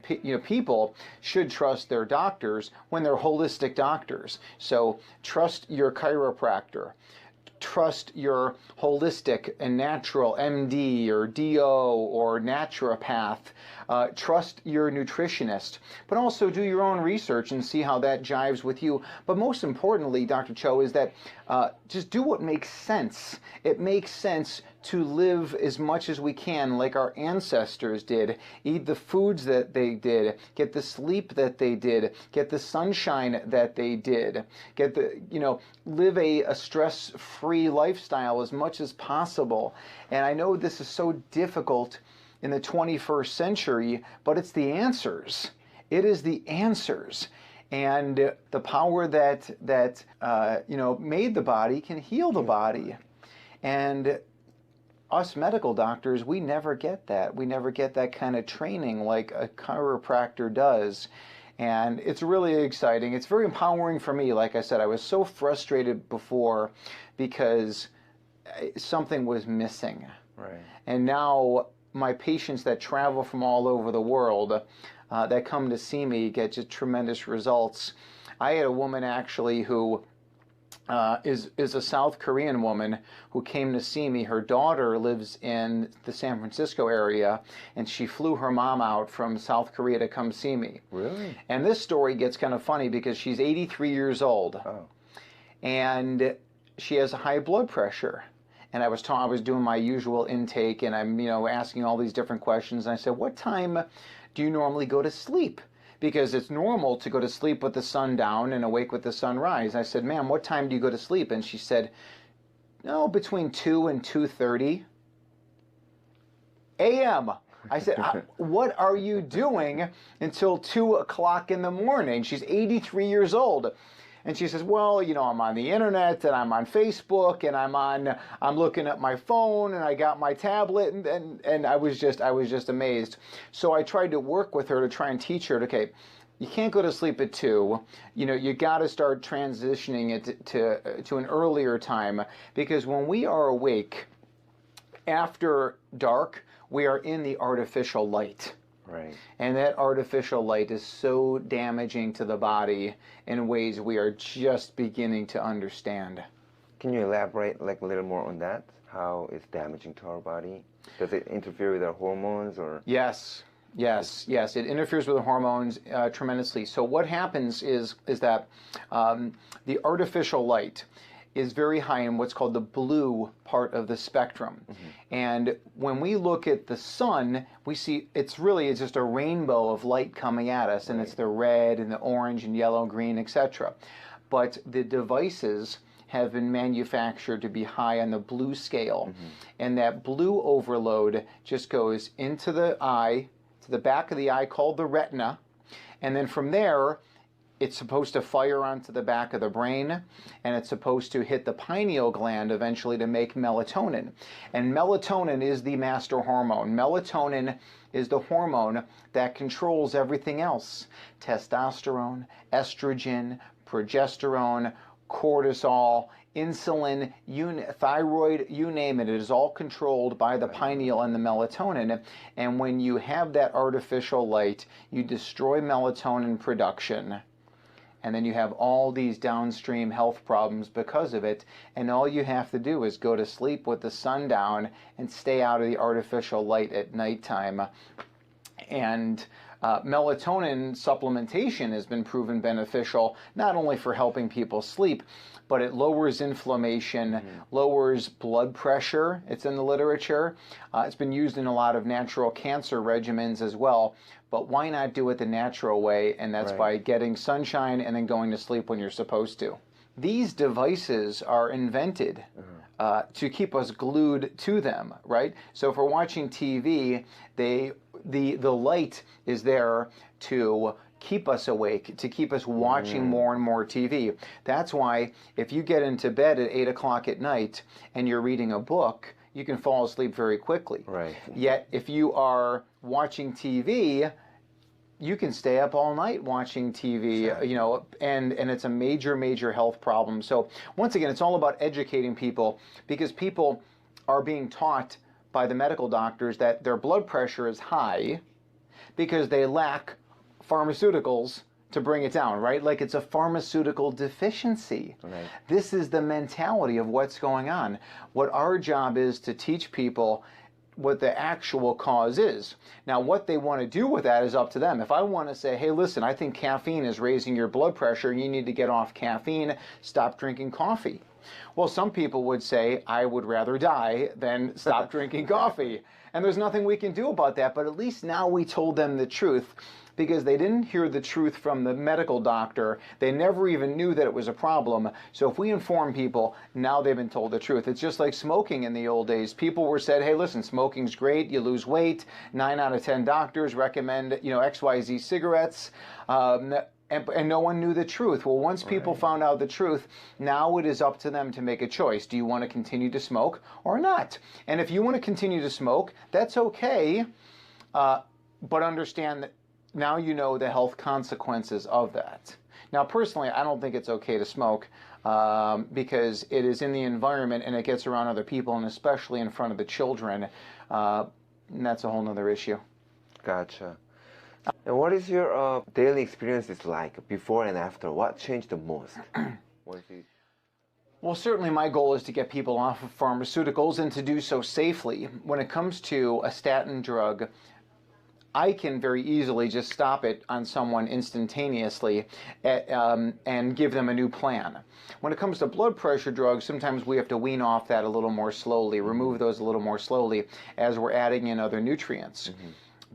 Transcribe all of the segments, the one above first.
people should trust their doctors when they're holistic doctors. So trust your chiropractor. Trust your holistic and natural MD or DO or naturopath. Trust your nutritionist, but also do your own research and see how that jives with you. But most importantly, Dr. Cho, is that just do what makes sense. It makes sense to live as much as we can like our ancestors did. Eat the foods that they did. Get the sleep that they did. Get the sunshine that they did. Get live a stress-free lifestyle as much as possible. And I know this is so difficult in the 21st century, but it's the answers. It is the answers. And the power that made the body can heal the body. And us medical doctors, we never get that. We never get that kind of training like a chiropractor does. And it's really exciting. It's very empowering for me. Like I said, I was so frustrated before because something was missing. Right. And now my patients that travel from all over the world that come to see me get just tremendous results. I had a woman actually who is a South Korean woman who came to see me. Her daughter lives in the San Francisco area, and she flew her mom out from South Korea to come see me. Really? And this story gets kind of funny because she's 83 years old. Oh. And she has a high blood pressure. And I was doing my usual intake, and I'm asking all these different questions. And I said, "What time do you normally go to sleep?" Because it's normal to go to sleep with the sun down and awake with the sunrise. I said, "Ma'am, what time do you go to sleep?" And she said, "No, between 2 and 2:30 a.m." I said, "What are you doing until 2 o'clock in the morning?" She's 83 years old. And she says, "Well, I'm on the internet, and I'm on Facebook, and I'm looking at my phone, and I got my tablet," and I was just amazed. So I tried to work with her to try and teach her, okay, you can't go to sleep at 2. You got to start transitioning it to an earlier time, because when we are awake after dark, we are in the artificial light. Right. And that artificial light is so damaging to the body in ways we are just beginning to understand. Can you elaborate a little more on that? How it's damaging to our body? Does it interfere with our hormones or? Yes. It interferes with the hormones tremendously. So what happens is that the artificial light is very high in what's called the blue part of the spectrum. Mm-hmm. And when we look at the sun, we see it's just a rainbow of light coming at us, and it's the red and the orange and yellow, green, etc. But the devices have been manufactured to be high on the blue scale. Mm-hmm. And that blue overload just goes into the eye, to the back of the eye called the retina, and then from there, it's supposed to fire onto the back of the brain, and it's supposed to hit the pineal gland eventually to make melatonin. And melatonin is the master hormone. Melatonin is the hormone that controls everything else. Testosterone, estrogen, progesterone, cortisol, insulin, thyroid, you name it. It is all controlled by the pineal and the melatonin. And when you have that artificial light, you destroy melatonin production. And then you have all these downstream health problems because of it. And all you have to do is go to sleep with the sun down and stay out of the artificial light at nighttime. And melatonin supplementation has been proven beneficial, not only for helping people sleep, but it lowers inflammation, lowers blood pressure. It's in the literature. It's been used in a lot of natural cancer regimens as well. But why not do it the natural way? And that's by getting sunshine and then going to sleep when you're supposed to. These devices are invented to keep us glued to them, right? So if we're watching TV, the light is there to keep us awake, to keep us watching more and more TV. That's why if you get into bed at 8 o'clock at night and you're reading a book, you can fall asleep very quickly. Right. Yet if you are watching TV, you can stay up all night watching TV, and it's a major, major health problem. So once again, it's all about educating people, because people are being taught by the medical doctors that their blood pressure is high, because they lack pharmaceuticals to bring it down, right? Like it's a pharmaceutical deficiency. Right. This is the mentality of what's going on. What our job is to teach people what the actual cause is. Now, what they want to do with that is up to them. If I want to say, hey, listen, I think caffeine is raising your blood pressure and you need to get off caffeine, stop drinking coffee. Well, some people would say, I would rather die than stop drinking coffee. And there's nothing we can do about that, but at least now we told them the truth, because they didn't hear the truth from the medical doctor. They never even knew that it was a problem. So if we inform people, now they've been told the truth. It's just like smoking in the old days. People were said, hey, listen, smoking's great, you lose weight. 9 out of 10 doctors recommend, XYZ cigarettes. And no one knew the truth. Well, once people found out the truth, now it is up to them to make a choice. Do you want to continue to smoke or not? And if you want to continue to smoke, that's okay. But understand that now you know the health consequences of that. Now, personally, I don't think it's okay to smoke because it is in the environment and it gets around other people, and especially in front of the children. And that's a whole nother issue. Gotcha. And what is your daily experiences like before and after? What changed the most? Well, certainly my goal is to get people off of pharmaceuticals and to do so safely. When it comes to a statin drug, I can very easily just stop it on someone instantaneously and give them a new plan. When it comes to blood pressure drugs, sometimes we have to wean off that a little more slowly, remove those a little more slowly as we're adding in other nutrients.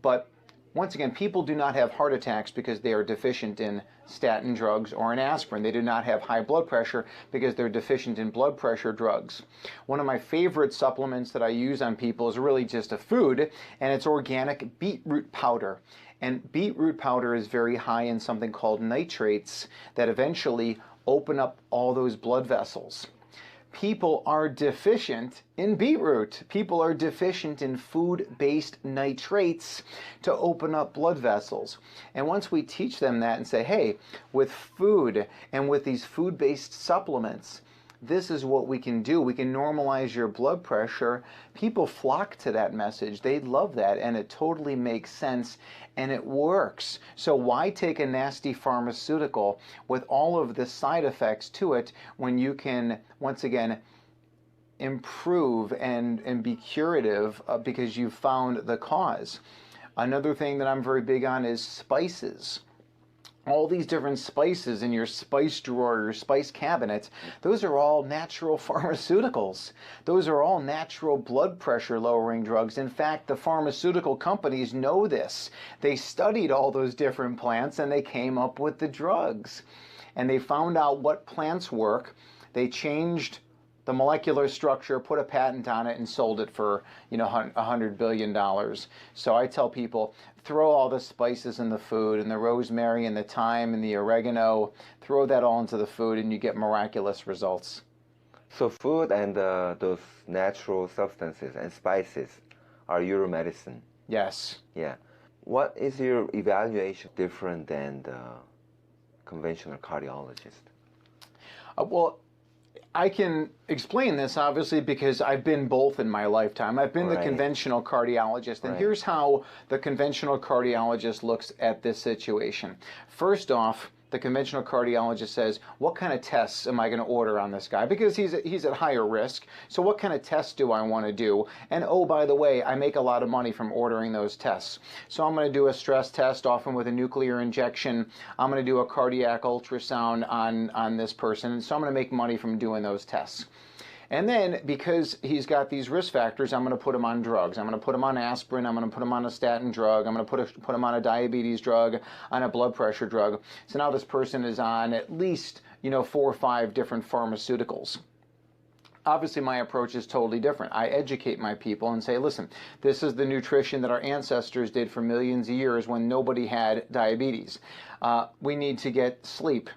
But once again, people do not have heart attacks because they are deficient in statin drugs or in aspirin. They do not have high blood pressure because they're deficient in blood pressure drugs. One of my favorite supplements that I use on people is really just a food, and it's organic beetroot powder. And beetroot powder is very high in something called nitrates that eventually open up all those blood vessels. People are deficient in beetroot. People are deficient in food-based nitrates to open up blood vessels. And once we teach them that and say, hey, with food and with these food-based supplements, this is what we can do. We can normalize your blood pressure. People flock to that message. They love that, and it totally makes sense, and it works. So why take a nasty pharmaceutical with all of the side effects to it when you can, once again, improve and be curative because you've found the cause? Another thing that I'm very big on is spices. All these different spices in your spice drawer, your spice cabinet, those are all natural pharmaceuticals. Those are all natural blood pressure lowering drugs. In fact, the pharmaceutical companies know this. They studied all those different plants and they came up with the drugs. And they found out what plants work. They changed the molecular structure, put a patent on it, and sold it for, $100 billion. So I tell people, throw all the spices in the food, and the rosemary and the thyme and the oregano, throw that all into the food and you get miraculous results. So food and those natural substances and spices are your medicine? Yes. Yeah. What is your evaluation different than the conventional cardiologist? Well, I can explain this, obviously, because I've been both in my lifetime. I've been the conventional cardiologist, and here's how the conventional cardiologist looks at this situation. First off, the conventional cardiologist says, what kind of tests am I going to order on this guy? Because he's at higher risk, so what kind of tests do I want to do? And oh, by the way, I make a lot of money from ordering those tests. So I'm going to do a stress test, often with a nuclear injection. I'm going to do a cardiac ultrasound on this person, so I'm going to make money from doing those tests. And then, because he's got these risk factors, I'm going to put him on drugs. I'm going to put him on aspirin. I'm going to put him on a statin drug. I'm going to put him on a diabetes drug, on a blood pressure drug. So now this person is on at least, 4 or 5 different pharmaceuticals. Obviously, my approach is totally different. I educate my people and say, listen, this is the nutrition that our ancestors did for millions of years when nobody had diabetes. We need to get sleep.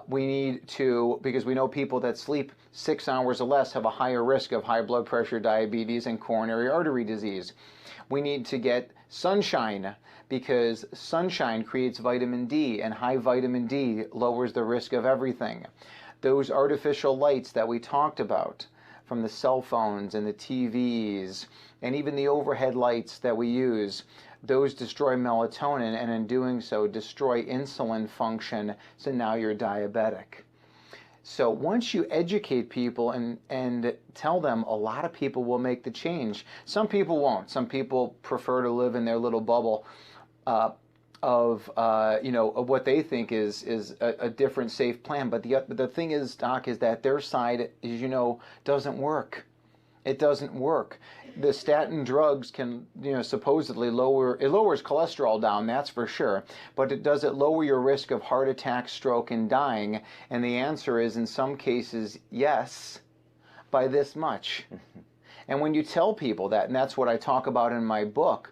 We need to, because we know people that sleep 6 hours or less have a higher risk of high blood pressure, diabetes, and coronary artery disease. We need to get sunshine, because sunshine creates vitamin D, and high vitamin D lowers the risk of everything. Those artificial lights that we talked about, from the cell phones and the TVs, and even the overhead lights that we use, those destroy melatonin, and in doing so destroy insulin function, so now you're diabetic. So once you educate people and tell them, a lot of people will make the change. Some people won't. Some people prefer to live in their little bubble of what they think is a different safe plan. But the thing is, Doc, is that their side, as you know, doesn't work. It doesn't work. The statin drugs can, supposedly lowers cholesterol down, that's for sure. But does it lower your risk of heart attack, stroke, and dying? And the answer is, in some cases, yes, by this much. And when you tell people that, and that's what I talk about in my book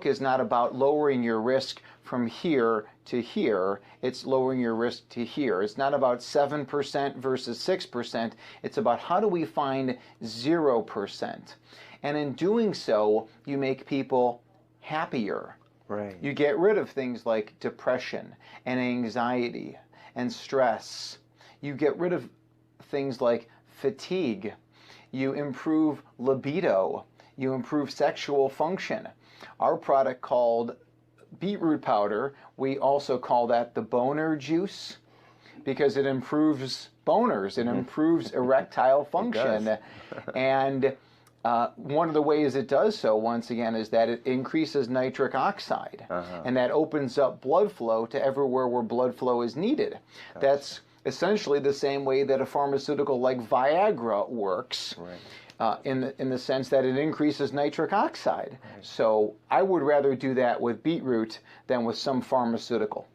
is not about lowering your risk from here to here, it's lowering your risk to here. It's not about 7% versus 6%, it's about how do we find 0%. And in doing so, you make people happier. Right. You get rid of things like depression and anxiety and stress. You get rid of things like fatigue. You improve libido. You improve sexual function. Our product called beetroot powder, we also call that the boner juice because it improves boners. It improves erectile function. And one of the ways it does so, once again, is that it increases nitric oxide. And that opens up blood flow to everywhere where blood flow is needed. That's essentially the same way that a pharmaceutical like Viagra works, in the sense that it increases nitric oxide. So I would rather do that with beetroot than with some pharmaceutical.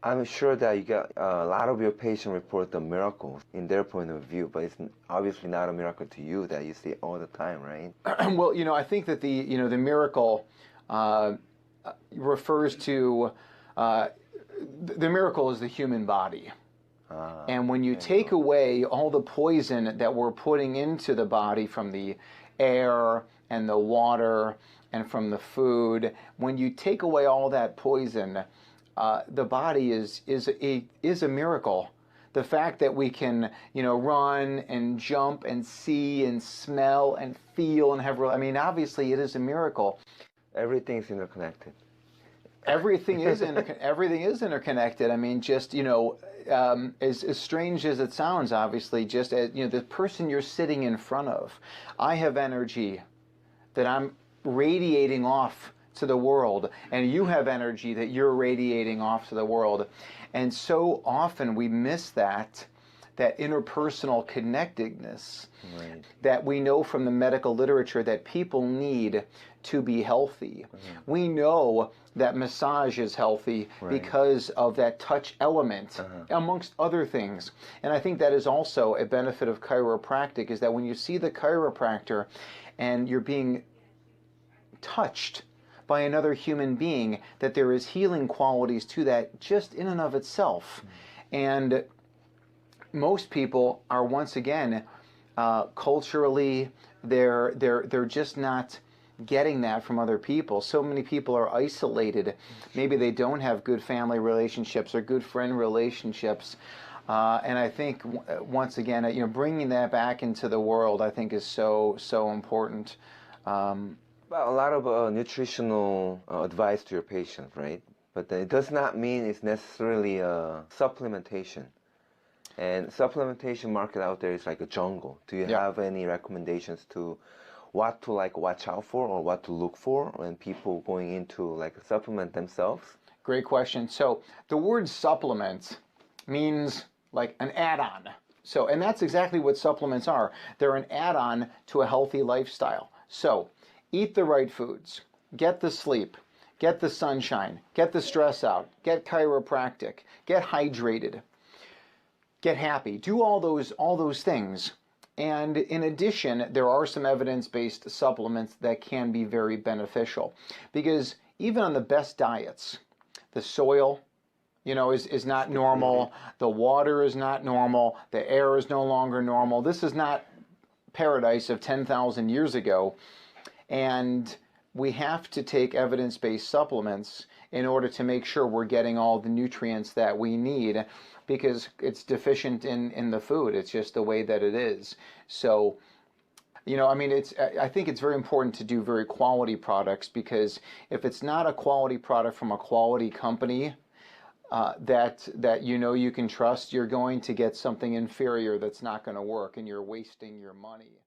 I'm sure that you got a lot of your patients report the miracles in their point of view, but it's obviously not a miracle to you that you see all the time, right? Well, I think that the miracle refers to the miracle is the human body. And when you take away all the poison that we're putting into the body from the air and the water and from the food, when you take away all that poison, the body is a miracle. The fact that we can, run and jump and see and smell and feel and have, obviously it is a miracle. Everything is interconnected. Everything is interconnected. As strange as it sounds, obviously, just as, the person you're sitting in front of, I have energy that I'm radiating off to the world, and you have energy that you're radiating off to the world. And so often we miss that interpersonal connectedness that we know from the medical literature that people need to be healthy. We know that massage is healthy because of that touch element, amongst other things. And I think that is also a benefit of chiropractic, is that when you see the chiropractor and you're being touched by another human being, that there is healing qualities to that just in and of itself. And most people are, once again, culturally, they're just not getting that from other people. So many people are isolated. Maybe they don't have good family relationships or good friend relationships. And I think, once again, bringing that back into the world, I think, is so important. Well, a lot of nutritional advice to your patients, right? But it does not mean it's necessarily supplementation. And supplementation market out there is like a jungle. Do you have any recommendations to what to watch out for or what to look for when people going into supplement themselves? Great question. So the word supplement means like an add-on. So, and that's exactly what supplements are. They're an add-on to a healthy lifestyle. So eat the right foods, get the sleep, get the sunshine, get the stress out, get chiropractic, get hydrated, get happy, do all those things. And in addition, there are some evidence-based supplements that can be very beneficial, because even on the best diets, the soil, is not normal, the water is not normal, the air is no longer normal. This is not paradise of 10,000 years ago. And we have to take evidence-based supplements in order to make sure we're getting all the nutrients that we need, because it's deficient in the food. It's just the way that it is. So You know, I mean, I think it's very important to do very quality products, because if it's not a quality product from a quality company that you know you can trust, you're going to get something inferior that's not going to work, and you're wasting your money.